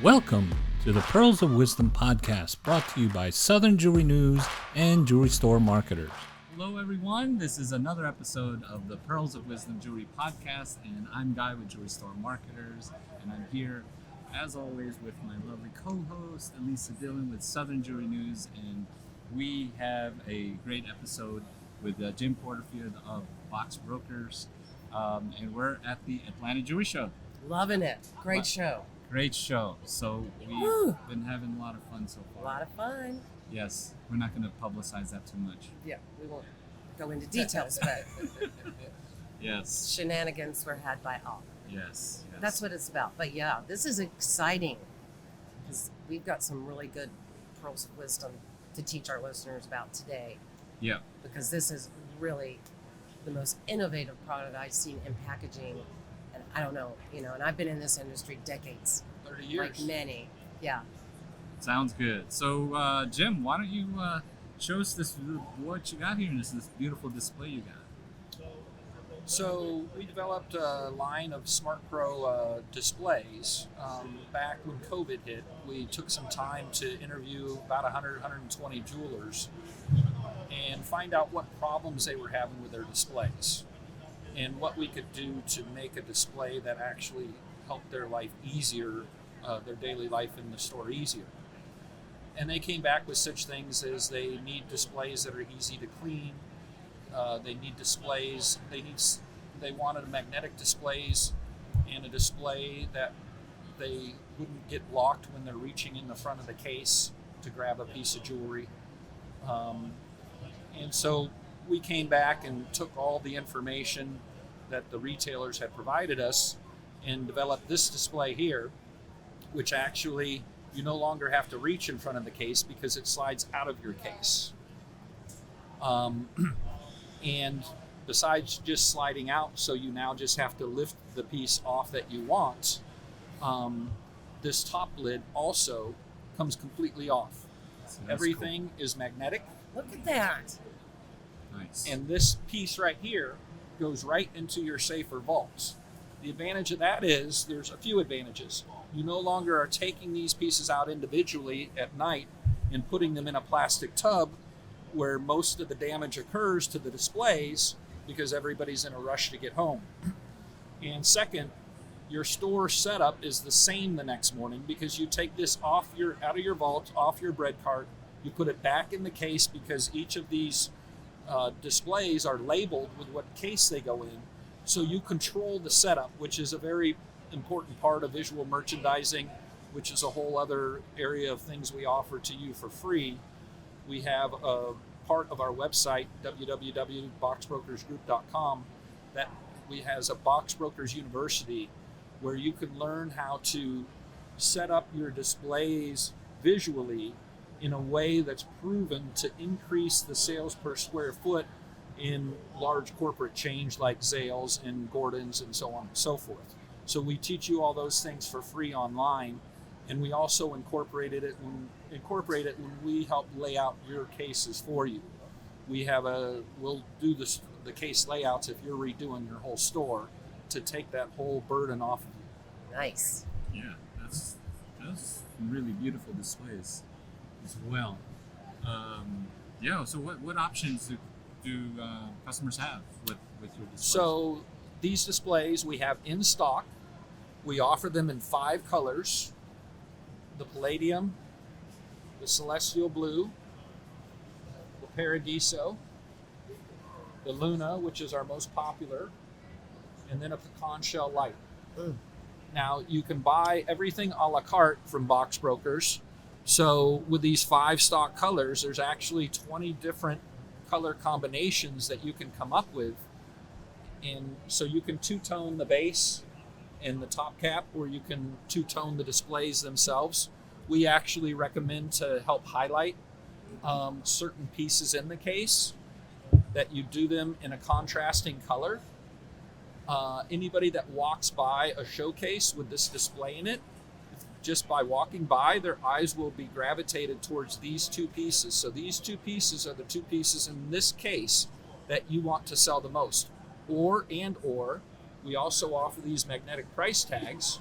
Welcome to the Pearls of Wisdom podcast, brought to you by Southern Jewelry News and Jewelry Store Marketers. Hello, everyone. This is another episode of the Pearls of Wisdom Jewelry podcast, and I'm Guy with Jewelry Store Marketers, and I'm here, as always, with my lovely co-host, Elisa Dillon with Southern Jewelry News, and we have a great episode with Jim Porterfield of Box Brokers, and we're at the Atlanta Jewelry Show. Loving it. Great show. Great show. So we've been having a lot of fun so far. A lot of fun. Yes, we're not going to publicize that too much. Yeah, we won't go into details, but Yes. shenanigans were had by all. Yes. That's what it's about. But yeah, this is exciting because we've got some really good pearls of wisdom to teach our listeners about today. Yeah. Because this is really the most innovative product I've seen in packaging. And I don't know, and I've been in this industry decades. 30 years. Like many. Yeah. Sounds good. So, Jim, why don't you show us what you got here in this beautiful display you got? So we developed a line of Smart Pro displays. Back when COVID hit, we took some time to interview about 100, 120 jewelers and find out what problems they were having with their displays and what we could do to make a display that actually helped their life easier, their daily life in the store easier. And they came back with such things as they need displays that are easy to clean. They need displays. They wanted magnetic displays and a display that they wouldn't get locked when they're reaching in the front of the case to grab a piece of jewelry. And so we came back and took all the information that the retailers had provided us and developed this display here, which actually you no longer have to reach in front of the case because it slides out of your case. And besides just sliding out, so you now just have to lift the piece off that you want, this top lid also comes completely off. So Everything is magnetic. Look at that. cool. Nice. And this piece right here goes right into your safe or vaults. The advantage of that is there's a few advantages. You no longer are taking these pieces out individually at night and putting them in a plastic tub where most of the damage occurs to the displays because everybody's in a rush to get home. And second, your store setup is the same the next morning because you take this out of your vault, off your bread cart, you put it back in the case because each of these displays are labeled with what case they go in. So you control the setup, which is a very important part of visual merchandising, which is a whole other area of things we offer to you for free. We have a part of our website, www.boxbrokersgroup.com, that has a Box Brokers University where you can learn how to set up your displays visually in a way that's proven to increase the sales per square foot in large corporate chains like Zales and Gordon's and so on and so forth. So we teach you all those things for free online, and we also incorporate it when we help lay out your cases for you. We'll do the case layouts if you're redoing your whole store to take that whole burden off of you. Nice. Yeah, that's really beautiful displays as well. So what options do customers have with your displays? So these displays we have in stock. We offer them in 5 colors: the Palladium, the Celestial Blue, the Paradiso, the Luna, which is our most popular, and then a Pecan Shell Light. Now you can buy everything a la carte from Box Brokers. So with these 5 stock colors, there's actually 20 different color combinations that you can come up with. And so you can two-tone the base and the top cap, or you can two-tone the displays themselves. We actually recommend to help highlight certain pieces in the case that you do them in a contrasting color. Anybody that walks by a showcase with this display in it, just by walking by, their eyes will be gravitated towards these 2 pieces. So these 2 pieces are the 2 pieces in this case that you want to sell the most. Or we also offer these magnetic price tags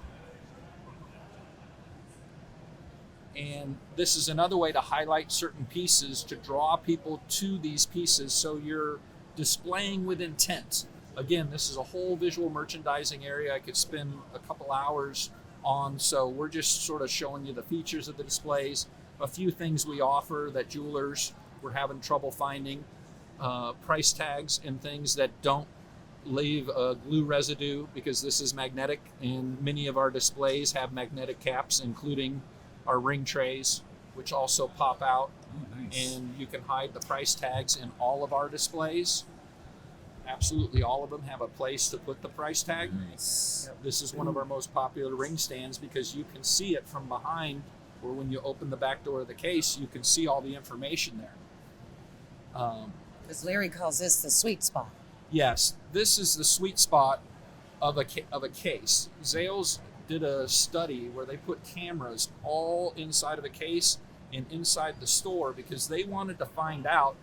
And this is another way to highlight certain pieces to draw people to these pieces, so you're displaying with intent. Again, this is a whole visual merchandising area I could spend a couple hours on, so we're just sort of showing you the features of the displays, a few things we offer that jewelers were having trouble finding, price tags and things that don't leave a glue residue, because this is magnetic, and many of our displays have magnetic caps, including our ring trays, which also pop out. Oh, nice. And you can hide the price tags in all of our displays. Absolutely all of them have a place to put the price tag. Nice. This is one of our most popular ring stands because you can see it from behind, or when you open the back door of the case, you can see all the information there. Because Larry calls this the sweet spot. Yes, this is the sweet spot of a case. Zales did a study where they put cameras all inside of a case and inside the store because they wanted to find out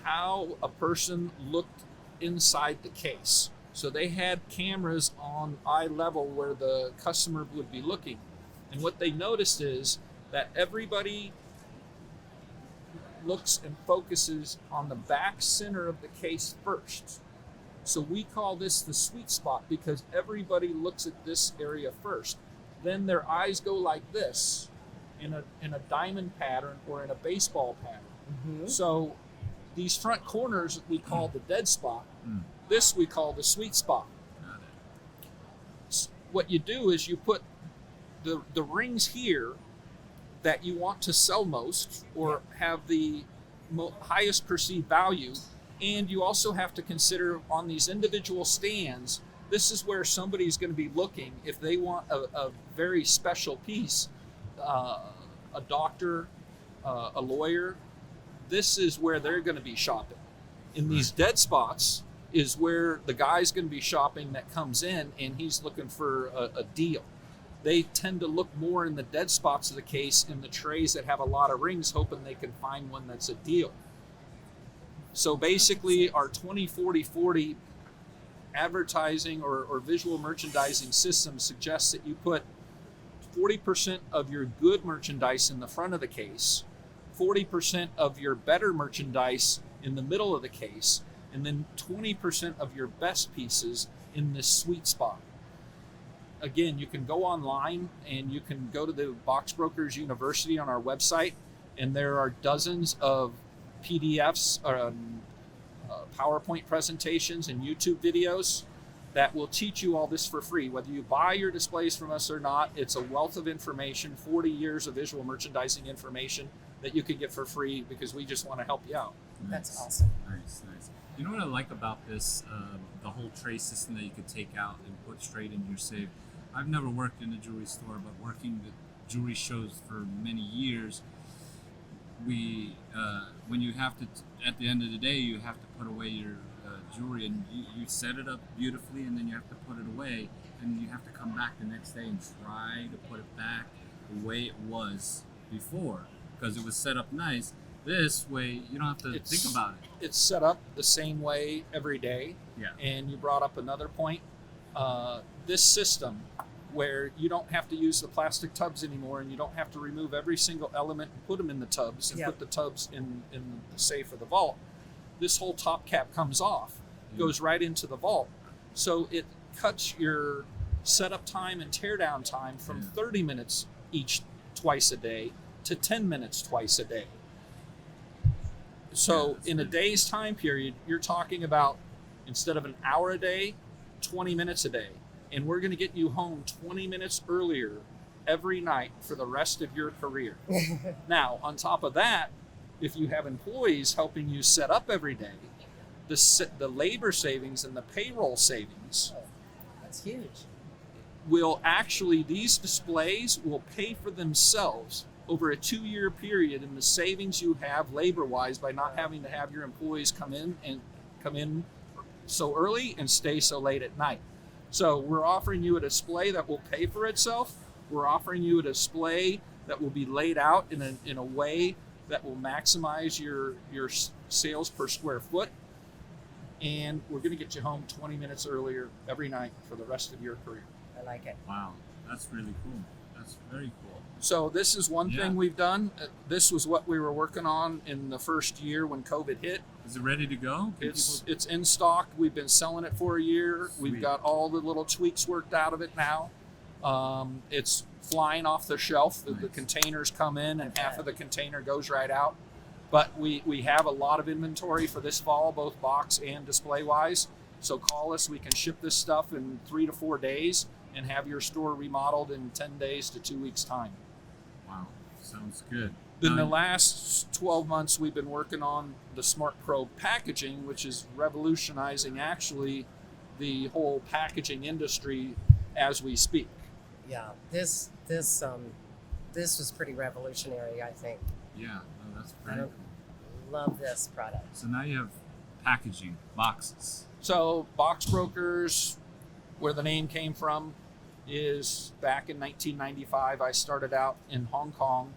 how a person looked inside the case. So they had cameras on eye level where the customer would be looking. And what they noticed is that everybody looks and focuses on the back center of the case first. So we call this the sweet spot because everybody looks at this area first. Then their eyes go like this in a diamond pattern or in a baseball pattern. So these front corners we call the dead spot. This we call the sweet spot. Got it. What you do is you put the rings here that you want to sell most or have the highest perceived value, and you also have to consider on these individual stands, this is where somebody's going to be looking if they want a very special piece. A doctor, a lawyer, this is where they're going to be shopping. In these dead spots is where the guy's going to be shopping that comes in and he's looking for a deal. They tend to look more in the dead spots of the case in the trays that have a lot of rings, hoping they can find one that's a deal. So basically our 20-40-40 advertising or visual merchandising system suggests that you put 40% of your good merchandise in the front of the case, 40% of your better merchandise in the middle of the case, and then 20% of your best pieces in this sweet spot. Again, you can go online and you can go to the Box Brokers University on our website, and there are dozens of PDFs, PowerPoint presentations, and YouTube videos that will teach you all this for free. Whether you buy your displays from us or not, it's a wealth of information, 40 years of visual merchandising information that you can get for free because we just want to help you out. That's awesome. Nice. You know what I like about this, the whole tray system that you could take out and put straight in your safe. I've never worked in a jewelry store, but working the jewelry shows for many years, we when you have to, at the end of the day, you have to put away your jewelry, and you set it up beautifully, and then you have to put it away, and you have to come back the next day and try to put it back the way it was before, because it was set up nice. This way, you don't have to think about it. It's set up the same way every day. Yeah. And you brought up another point. This system, where you don't have to use the plastic tubs anymore, and you don't have to remove every single element and put them in the tubs and put the tubs in the safe or the vault. This whole top cap comes off, goes right into the vault. So it cuts your setup time and teardown time from 30 minutes twice a day to 10 minutes twice a day. So in a day's time period, you're talking about, instead of an hour a day, 20 minutes a day. And we're going to get you home 20 minutes earlier every night for the rest of your career. Now, on top of that, if you have employees helping you set up every day, the labor savings and the payroll savings, That's huge. these displays will pay for themselves over a 2-year period in the savings you have labor-wise by not having to have your employees come in so early and stay so late at night. So we're offering you a display that will pay for itself. We're offering you a display that will be laid out in a way that will maximize your sales per square foot. And we're going to get you home 20 minutes earlier every night for the rest of your career. I like it. Wow, that's really cool. That's very cool. So this is one Yeah. thing we've done. This was what we were working on in the first year when COVID hit. Is it ready to go? Can It's in stock. We've been selling it for a year. Sweet. We've got all the little tweaks worked out of it now. It's flying off the shelf. The Nice. containers come in and half of the container goes right out. But we have a lot of inventory for this fall, both box and display wise. So call us. We can ship this stuff in 3 to 4 days and have your store remodeled in 10 days to 2 weeks time. Wow, sounds good. In the Now, last 12 months, we've been working on the Smart Pro packaging, which is revolutionizing actually the whole packaging industry as we speak. Yeah, this was pretty revolutionary, I think. yeah, no, that's I very don't- cool. Love this product. So now you have packaging boxes. So, Box Brokers, where the name came from, is back in 1995. I started out in Hong Kong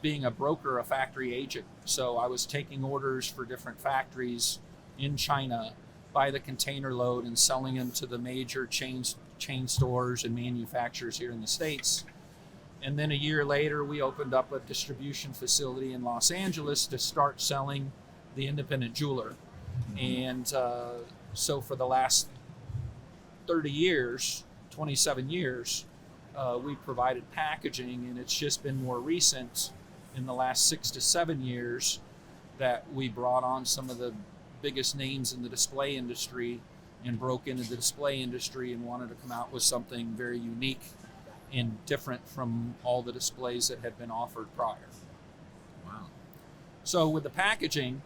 being a broker, a factory agent. So, I was taking orders for different factories in China by the container load and selling them to the major chain stores and manufacturers here in the States. And then a year later, we opened up a distribution facility in Los Angeles to start selling the independent jeweler. And so for the last 30 years, 27 years, we provided packaging, and it's just been more recent in the last 6 to 7 years that we brought on some of the biggest names in the display industry and broke into the display industry and wanted to come out with something very unique and different from all the displays that had been offered prior. Wow. So with the packaging,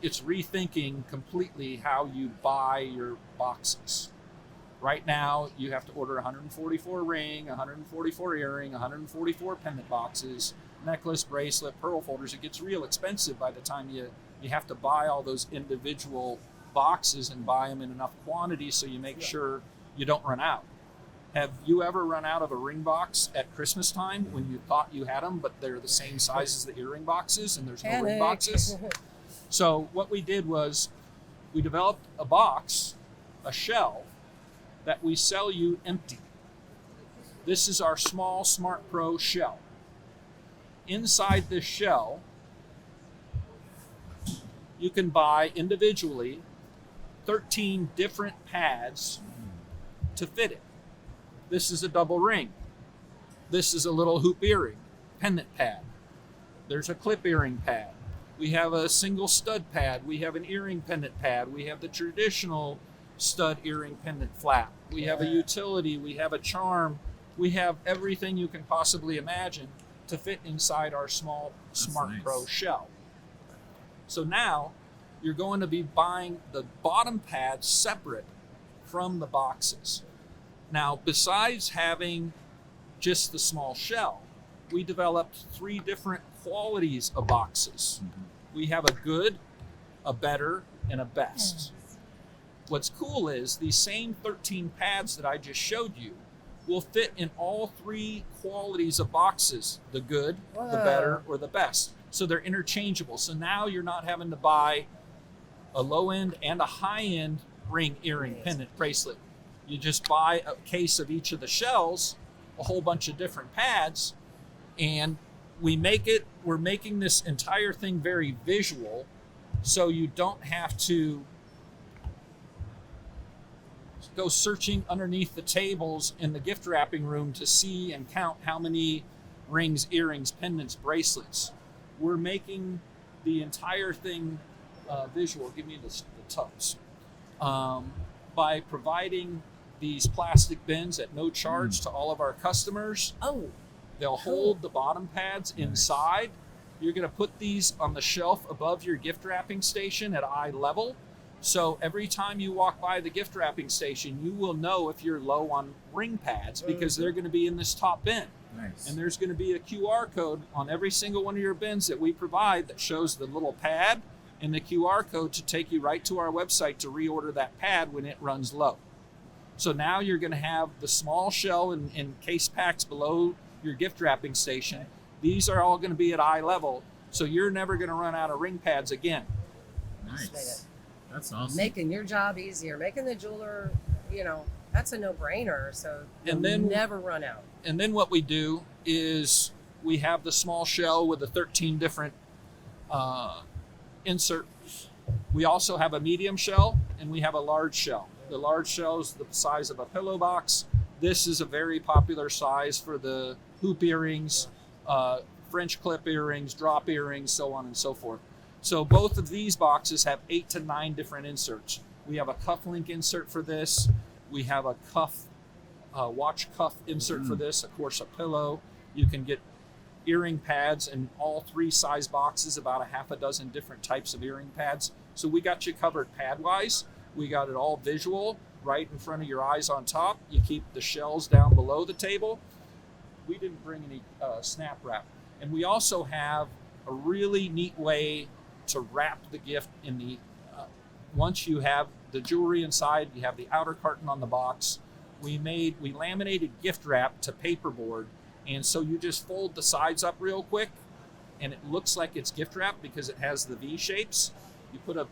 it's rethinking completely how you buy your boxes. Right now, you have to order 144 ring, 144 earring, 144 pendant boxes, necklace, bracelet, pearl folders. It gets real expensive by the time you have to buy all those individual boxes and buy them in enough quantity so you make sure you don't run out. Have you ever run out of a ring box at Christmas time when you thought you had them, but they're the same size as the earring boxes and there's no ring Panic. boxes? So what we did was we developed a box, a shell, that we sell you empty. This is our small Smart Pro shell. Inside this shell, you can buy individually 13 different pads to fit it. This is a double ring. This is a little hoop earring, pendant pad. There's a clip earring pad. We have a single stud pad. We have an earring pendant pad. We have the traditional stud earring pendant flap. We have a utility. We have a charm. We have everything you can possibly imagine to fit inside our small Smart nice. Pro shell. So now you're going to be buying the bottom pads separate from the boxes. Now, besides having just the small shell, we developed 3 different qualities of boxes. We have a good, a better, and a best. What's cool is these same 13 pads that I just showed you will fit in all 3 qualities of boxes, the good, the better, or the best. So they're interchangeable. So now you're not having to buy a low end and a high end ring, earring, pendant, bracelet. You just buy a case of each of the shells, a whole bunch of different pads, and we're making this entire thing very visual, so you don't have to go searching underneath the tables in the gift wrapping room to see and count how many rings, earrings, pendants, bracelets. We're making the entire thing visual. Give me the tubs. By providing these plastic bins at no charge to all of our customers. Oh, They'll hold the bottom pads inside. You're going to put these on the shelf above your gift wrapping station at eye level. So every time you walk by the gift wrapping station, you will know if you're low on ring pads because they're going to be in this top bin. Nice. And there's going to be a QR code on every single one of your bins that we provide that shows the little pad and the QR code to take you right to our website to reorder that pad when it runs low. So now you're going to have the small shell and case packs below your gift wrapping station. These are all going to be at eye level, so you're never going to run out of ring pads again. Nice. That's awesome. making your job easier, making the jeweler, That's a no-brainer. So And you'll then- never run out. And then what we do is we have the small shell with the 13 different inserts. We also have a medium shell and we have a large shell. The large shell is the size of a pillow box. This is a very popular size for the hoop earrings, French clip earrings, drop earrings, so on and so forth. So both of these boxes have 8 to 9 different inserts. We have a cuff link insert for this. We have a watch cuff insert for this, of course, a pillow. You can get earring pads in all 3 size boxes, about a half a dozen different types of earring pads. So we got you covered pad wise. We got it all visual right in front of your eyes on top. You keep the shells down below the table. We didn't bring any snap wrap. And we also have a really neat way to wrap the gift in the, once you have the jewelry inside, you have the outer carton on the box. We laminated gift wrap to paperboard. And so you just fold the sides up real quick and it looks like it's gift wrap because it has the V shapes. You put a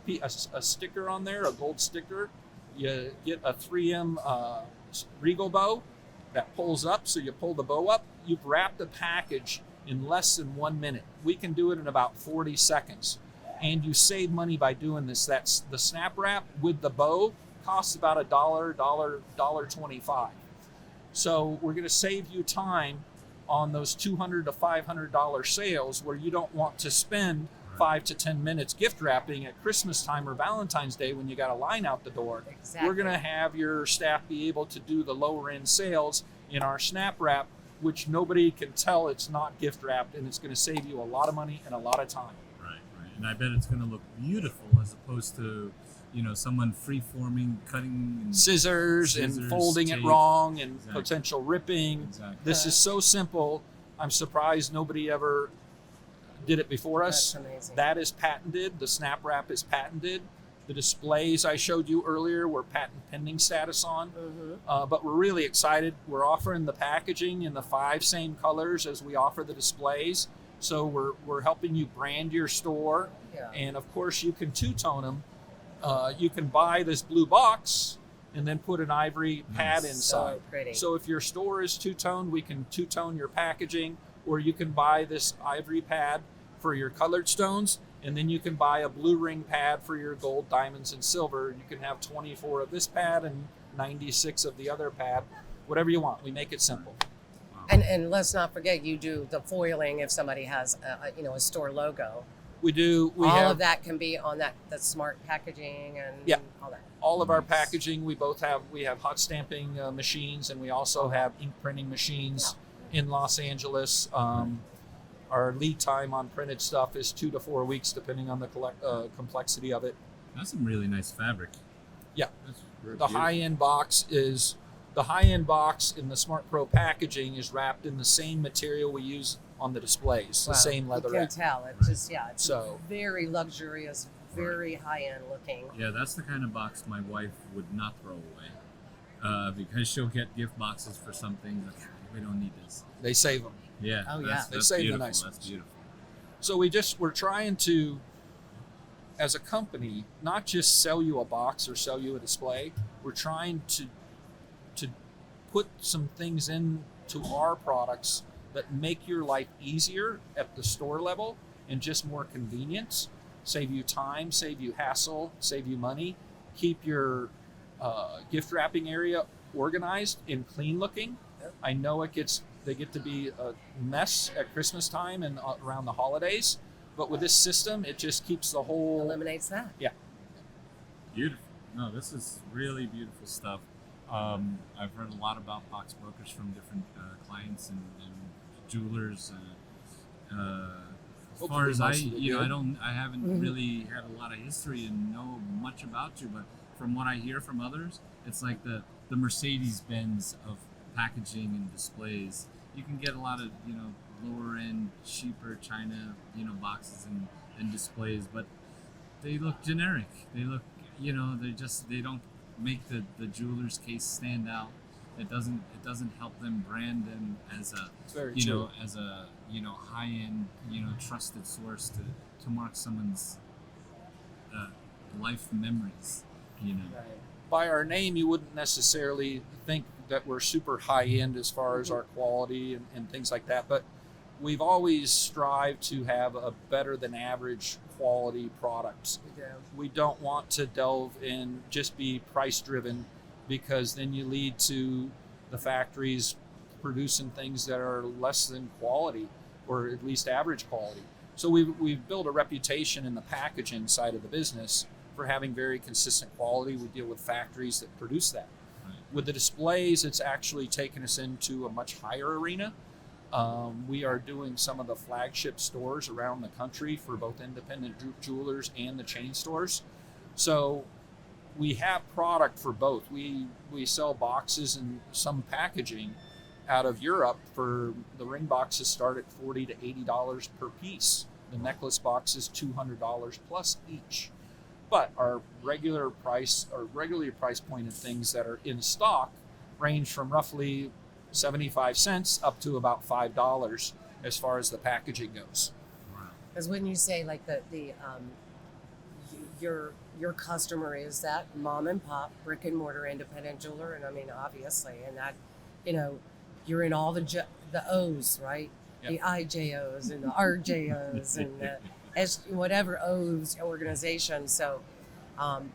sticker on there, a gold sticker. You get a 3M Regal bow that pulls up. So you pull the bow up. You've wrapped the package in less than 1 minute. We can do it in about 40 seconds. And you save money by doing this. That's the snap wrap with the bow costs about $1.25. So we're going to save you time on those $200 to $500 sales where you don't want to spend 5 to 10 minutes gift wrapping at Christmas time or Valentine's Day when you got a line out the door. Exactly. We're going to have your staff be able to do the lower end sales in our snap wrap, which nobody can tell it's not gift wrapped, and it's going to save you a lot of money and a lot of time. Right. And I bet it's going to look beautiful as opposed to, someone free-forming, cutting and Scissors and folding tape. it wrong and Exactly. potential ripping. Exactly. This is so simple. I'm surprised nobody ever did it before us. That's amazing. That is patented. The snap wrap is patented. The displays I showed you earlier were patent pending status on. Mm-hmm. But we're really excited. We're offering the packaging in the 5 same colors as we offer the displays. So we're helping you brand your store. Yeah. And of course you can two-tone them. You can buy this blue box and then put an ivory pad Nice. inside. So pretty. So if your store is two-toned, we can two-tone your packaging, or you can buy this ivory pad for your colored stones, and then you can buy a blue ring pad for your gold, diamonds, and silver. You can have 24 of this pad and 96 of the other pad, whatever you want. We make it simple. And let's not forget, you do the foiling if somebody has a store logo. We do. We All have of that can be on that smart packaging and Yeah. all that. all of our Nice. packaging. We have hot stamping machines, and we also have ink printing machines in Los Angeles. Our lead time on printed stuff is 2 to 4 weeks, depending on the complexity of it. That's some really nice fabric. Yeah. That's really The beautiful. high-end box in the Smart Pro packaging is wrapped in the same material we use on the displays, the Wow. same leather You can wrap. tell. It just, it's So- very luxurious, very high-end looking. Yeah, that's the kind of box my wife would not throw away, because she'll get gift boxes for some things. Like, we don't need this. They save them. Yeah. Oh, yeah. That's, They that's save the beautiful. nice That's ones. beautiful. So we're trying to, as a company, not just sell you a box or sell you a display. We're trying to put some things into our products that make your life easier at the store level and just more convenience. Save you time, save you hassle, save you money. Keep your gift wrapping area organized and clean looking. Yep. I know they get to be a mess at Christmas time and around the holidays, but with this system, it just keeps the whole. Eliminates that. Beautiful. No, this is really beautiful stuff. I've heard a lot about box brokers from different clients and jewelers. As Hopefully far as I most of it good. I haven't really had a lot of history and know much about you, but from what I hear from others, it's like the Mercedes-Benz of packaging and displays. You can get a lot of lower end, cheaper China boxes and displays, but they look generic. They look they don't make the jeweler's case stand out. It doesn't help them brand them as a It's very true. as a high end trusted source to mark someone's life memories. Right. by our name, you wouldn't necessarily think that we're super high end as far as our quality and things like that. But we've always strived to have a better than average quality product. We don't want to delve in, just be price driven, because then you lead to the factories producing things that are less than quality, or at least average quality. So we've built a reputation in the packaging side of the business for having very consistent quality. We deal with factories that produce that. Right. With the displays, it's actually taken us into a much higher arena. We are doing some of the flagship stores around the country for both independent jewelers and the chain stores. So we have product for both. We sell boxes and some packaging out of Europe. For the ring boxes start at $40 to $80 per piece. The necklace boxes $200 plus each. But our regularly price point of things that are in stock range from roughly 75 cents up to about $5 as far as the packaging goes. Because when you say like your customer is that mom and pop brick and mortar independent jeweler, and I mean obviously, and that, you know, you're in all the O's, right? Yep. The IJOs and the RJOs and the whatever O's organization. So,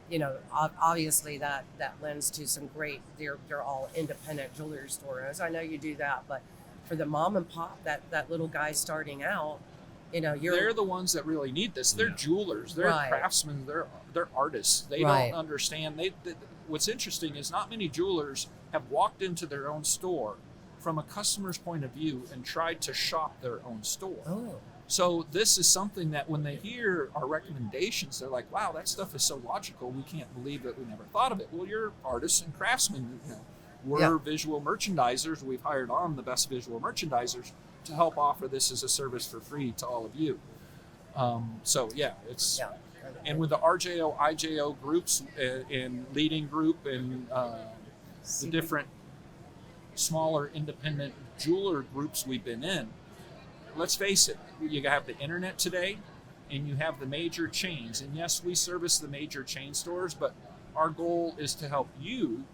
you know, obviously that lends to some great. They're all independent jewelry stores. I know you do that, but for the mom and pop, that little guy starting out, you know, they're the ones that really need this. They're jewelers, they're right. craftsmen, they're artists. They right. don't understand. What's interesting is not many jewelers have walked into their own store from a customer's point of view and tried to shop their own store. Oh. So this is something that when they hear our recommendations, they're like, wow, that stuff is so logical. We can't believe that we never thought of it. Well, you're artists and craftsmen. You know, we're visual merchandisers. We've hired on the best visual merchandisers to help offer this as a service for free to all of you. And with the RJO, IJO groups and leading group and the different smaller independent jeweler groups we've been in, let's face it, you have the internet today and you have the major chains. And yes, we service the major chain stores, but our goal is to help you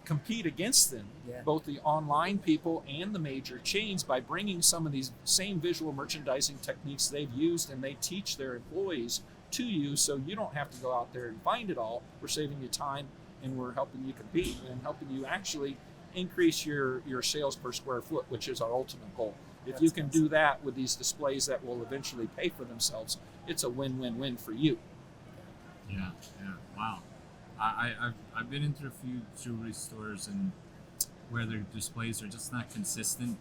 compete against them, both the online people and the major chains, by bringing some of these same visual merchandising techniques they've used and they teach their employees to you, so you don't have to go out there and find it all. We're saving you time and we're helping you compete and helping you actually increase your sales per square foot, which is our ultimate goal. If you can do that with these displays that will eventually pay for themselves, it's a win-win-win for you. Yeah, wow. I've been into a few jewelry stores and where their displays are just not consistent,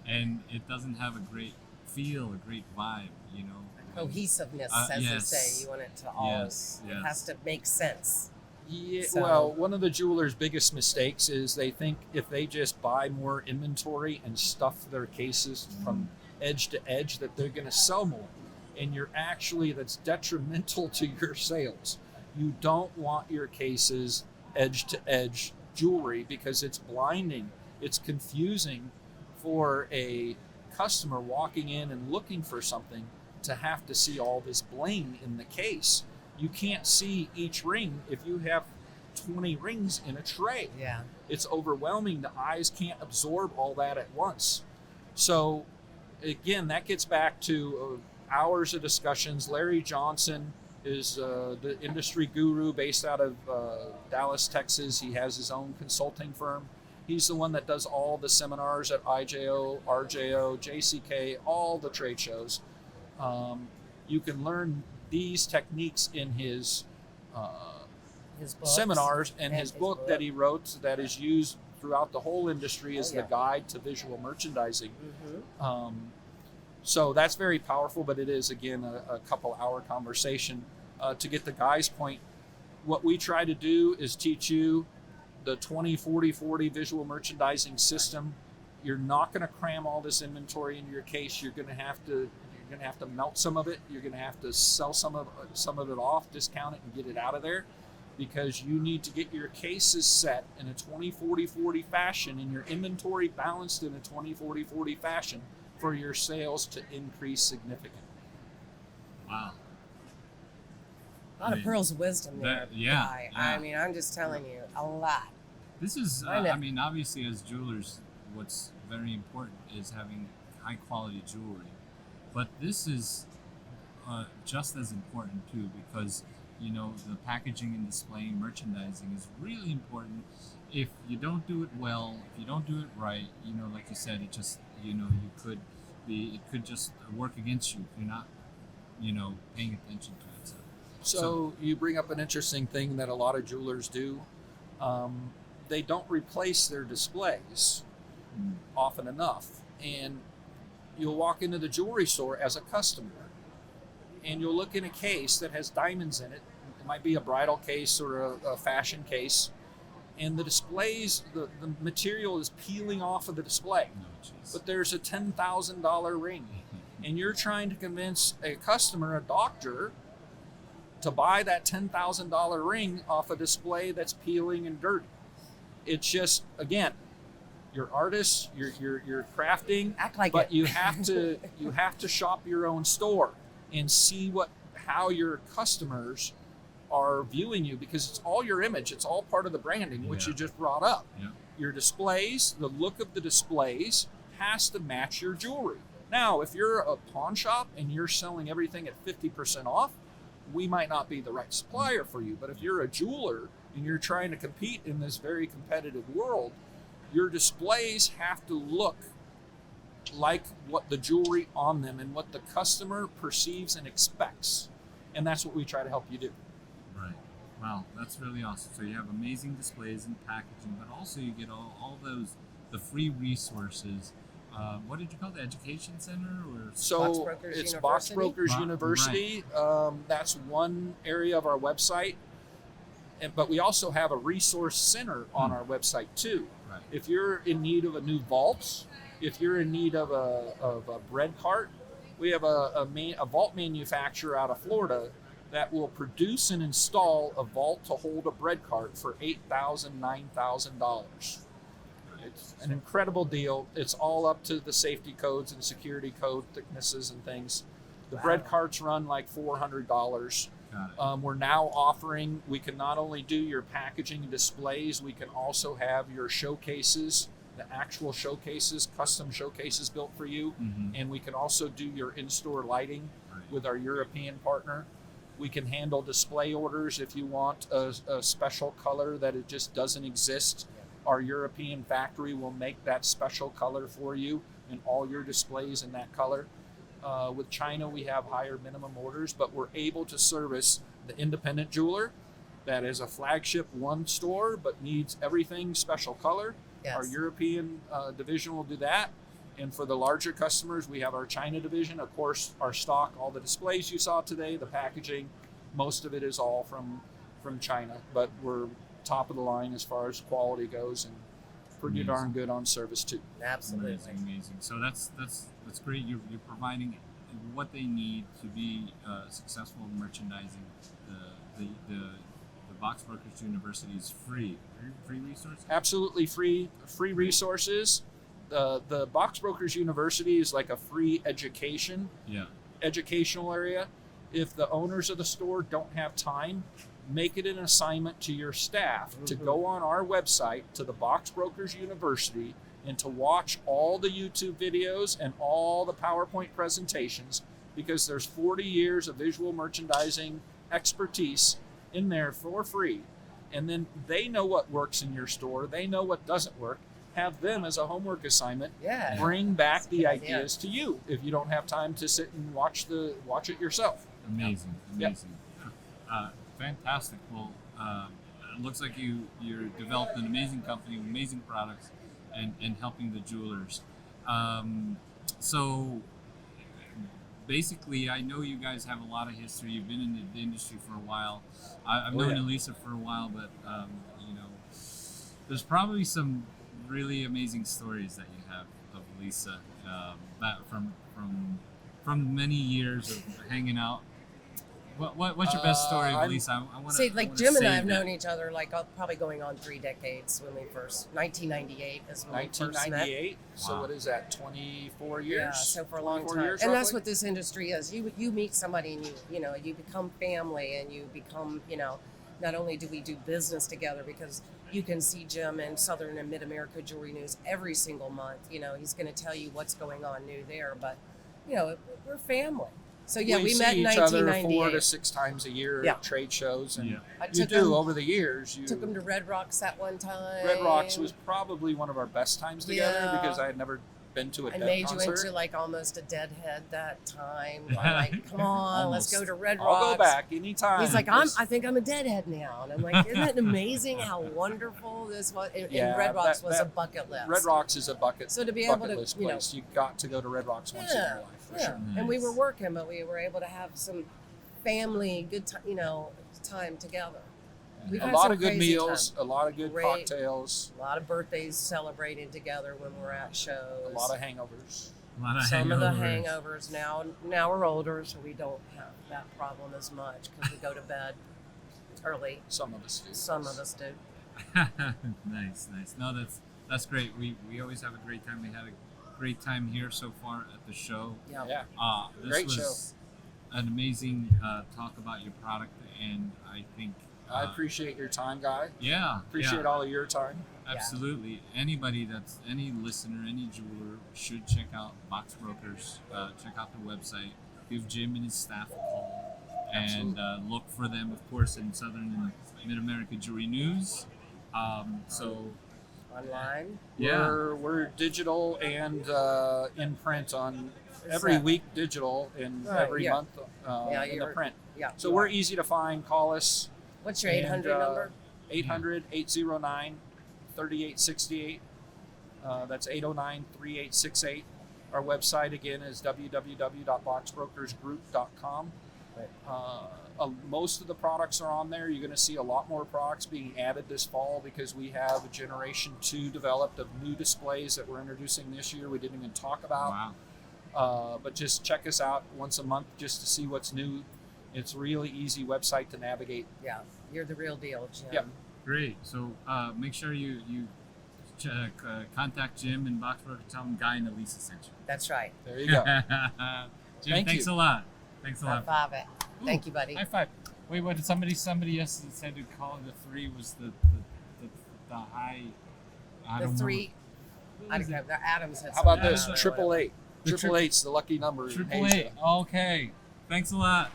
and it doesn't have a great feel, a great vibe, you know. Cohesiveness, as you say. You want it to always, it has to make sense. Yeah, well, one of the jeweler's biggest mistakes is they think if they just buy more inventory and stuff their cases from edge to edge that they're going to sell more. And that's detrimental to your sales. You don't want your cases edge to edge jewelry because it's blinding. It's confusing for a customer walking in and looking for something to have to see all this bling in the case. You can't see each ring if you have 20 rings in a tray. Yeah. It's overwhelming. The eyes can't absorb all that at once. So again, that gets back to hours of discussions. Larry Johnson is the industry guru based out of Dallas, Texas. He has his own consulting firm. He's the one that does all the seminars at IJO, RJO, JCK, all the trade shows. You can learn these techniques in his seminars and his book that he wrote that is used throughout the whole industry as the guide to visual merchandising. So that's very powerful, but it is, again, a couple-hour conversation. To get the guy's point, what we try to do is teach you the 20-40-40 visual merchandising system. You're not going to cram all this inventory into your case. You're going to have to melt some of it. You're going to have to sell some of it off, discount it, and get it out of there, because you need to get your cases set in a 20-40-40 fashion and your inventory balanced in a 20-40-40 fashion for your sales to increase significantly. Wow. lot of pearls of wisdom there. Guy. Yeah. I mean, I'm just telling you, a lot. This is, I know. I mean, obviously as jewelers, what's very important is having high quality jewelry. But this is just as important too, because, you know, the packaging and displaying, merchandising is really important. If you don't do it well, if you don't do it right, you know, like you said, it just, you know, it could just work against you if you're not, you know, paying attention to it. So you bring up an interesting thing that a lot of jewelers do. They don't replace their displays often enough. And you'll walk into the jewelry store as a customer and you'll look in a case that has diamonds in it. It might be a bridal case or a fashion case. And the displays, the material is peeling off of the display. But there's a $10,000 ring. And you're trying to convince a customer, a doctor, to buy that $10,000 ring off a display that's peeling and dirty. It's just, again, you're artists, you're crafting, Act like but it. you have to shop your own store and see how your customers are viewing you, because it's all your image, it's all part of the branding, which you just brought up. Yeah. Your displays, the look of the displays has to match your jewelry. Now, if you're a pawn shop and you're selling everything at 50% off, we might not be the right supplier for you. But if you're a jeweler and you're trying to compete in this very competitive world, your displays have to look like what the jewelry on them and what the customer perceives and expects. And that's what we try to help you do. Right. Wow, that's really awesome. So you have amazing displays and packaging, but also you get all the free resources. What did you call the education center? Or So Boxbrokers it's University? Boxbrokers University. That's one area of our website. But we also have a resource center on our website too. Right. If you're in need of a new vault, if you're in need of a bread cart, we have a vault manufacturer out of Florida that will produce and install a vault to hold a bread cart for $8,000, $9,000. It's an incredible deal. It's all up to the safety codes and security code thicknesses and things. The bread carts run like $400. Got it. We're now offering, we can not only do your packaging and displays, we can also have your showcases, the actual showcases, custom showcases built for you. And we can also do your in-store lighting with our European partner. We can handle display orders if you want a special color that it just doesn't exist. Our European factory will make that special color for you and all your displays in that color. With China, we have higher minimum orders, but we're able to service the independent jeweler that is a flagship one store but needs everything special color. Yes. Our European division will do that. And for the larger customers, we have our China division. Of course, our stock, all the displays you saw today, the packaging, most of it is all from China. But we're top of the line as far as quality goes and pretty darn good on service too. Absolutely. Amazing. So that's great. You're providing what they need to be successful in merchandising. The Boxbrokers University is free resource. Absolutely free resources. The Boxbrokers University is like a free educational area. If the owners of the store don't have time, make it an assignment to your staff to go on our website to the Boxbrokers University and to watch all the YouTube videos and all the PowerPoint presentations, because there's 40 years of visual merchandising expertise in there for free. And then they know what works in your store. They know what doesn't work. Have them as a homework assignment. Yeah. Bring back the good idea. ideas to you if you don't have time to sit and watch it yourself. Amazing. Yep. Fantastic. Well, it looks like you're developed an amazing company with amazing products and helping the jewelers. So basically, I know you guys have a lot of history. You've been in the industry for a while. I've known Elisa for a while, but there's probably some really amazing stories that you have of Elisa from many years of hanging out. What's your best story, I'm- Lisa? I want to See, like Jim and I have known each other like probably going on 3 decades when we first, 1998 is when we first met. 1998. So Wow. what is that? 24 years. Yeah, so for a long 24 time. years, And that's roughly? what this industry is. You meet somebody and you become family and you become, not only do we do business together because you can see Jim in Southern and Mid-America Jewelry News every single month. He's going to tell you what's going on new there, but we're family. So yeah, we met see in each other 1998. 4 to 6 times a year Yeah. at trade shows, and Yeah. I you took do him- over the years. You Took him to Red Rocks that one time. Red Rocks was probably one of our best times together Yeah. because I had never been to a I Dead made concert. you into like almost a deadhead that time. I'm like, come on, let's go Almost. to Red I'll Rocks. go back anytime. He's like, I think I'm a deadhead now, and I'm like, isn't it amazing how wonderful this was? And Yeah, Red Rocks that- was a that- bucket list. Red Rocks is a bucket So to be bucket able to, list place. You got to go to Red Rocks once in your life for yeah. sure. And we were Nice. working, but we were able to have some family good time, time together. We've A had lot some of good crazy meals, time. a lot of good Great. cocktails, A lot of birthdays celebrated together when we're at shows. a lot of hangovers. A lot of Some of the hangovers. hangovers now we're older, so we don't have that problem as much because we go to bed early. Some of us do. Some of us do. Nice. No, that's great. We always have a great time. We had a great time here so far at the show. Yeah. Yeah. This Great was an amazing talk about your product, and I think I appreciate your time, guy. appreciate Appreciate all of your time. Absolutely. Anybody any listener, any jeweler should check out Box Brokers. Check out the website. Give Jim and his staff a call, and look for them, of course, in Southern and Mid-America Jewelry News. So Online. yeah, We're digital and in print on Is every that- week digital and Right, every yeah. month in the you're- print. Yeah. So we're easy to find. Call us. What's your 800 and, number? 800-809-3868. That's 809-3868. Our website again is www.boxbrokersgroup.com. Right. Most of the products are on there. You're going to see a lot more products being added this fall because we have a Generation 2 developed of new displays that we're introducing this year we didn't even talk about. wow. But just check us out once a month just to see what's new. It's a really easy website to navigate. Yeah. You're the real deal, Jim. Yep. Great. So make sure you contact Jim and Box Broker. Tell him Guy and Elisa sent you. That's right. There you go. Jim, Thank thanks you. a lot. Thanks a High lot. five it. Thank you, buddy. High five. Wait, what did somebody yesterday said to call it the 3 was the high. I The don't three. What I was don't know. it? The Adams had How about something this? about it. 888. The 888's the lucky number. in 888. Asia. Okay. Thanks a lot.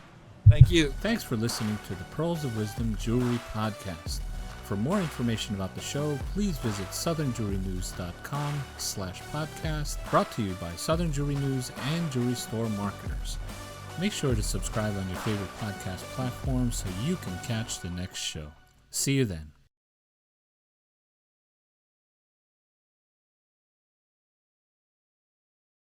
Thank you. Thanks for listening to the Pearls of Wisdom Jewelry Podcast. For more information about the show, please visit southernjewelrynews.com/podcast, brought to you by Southern Jewelry News and Jewelry Store Marketers. Make sure to subscribe on your favorite podcast platform so you can catch the next show. See you then.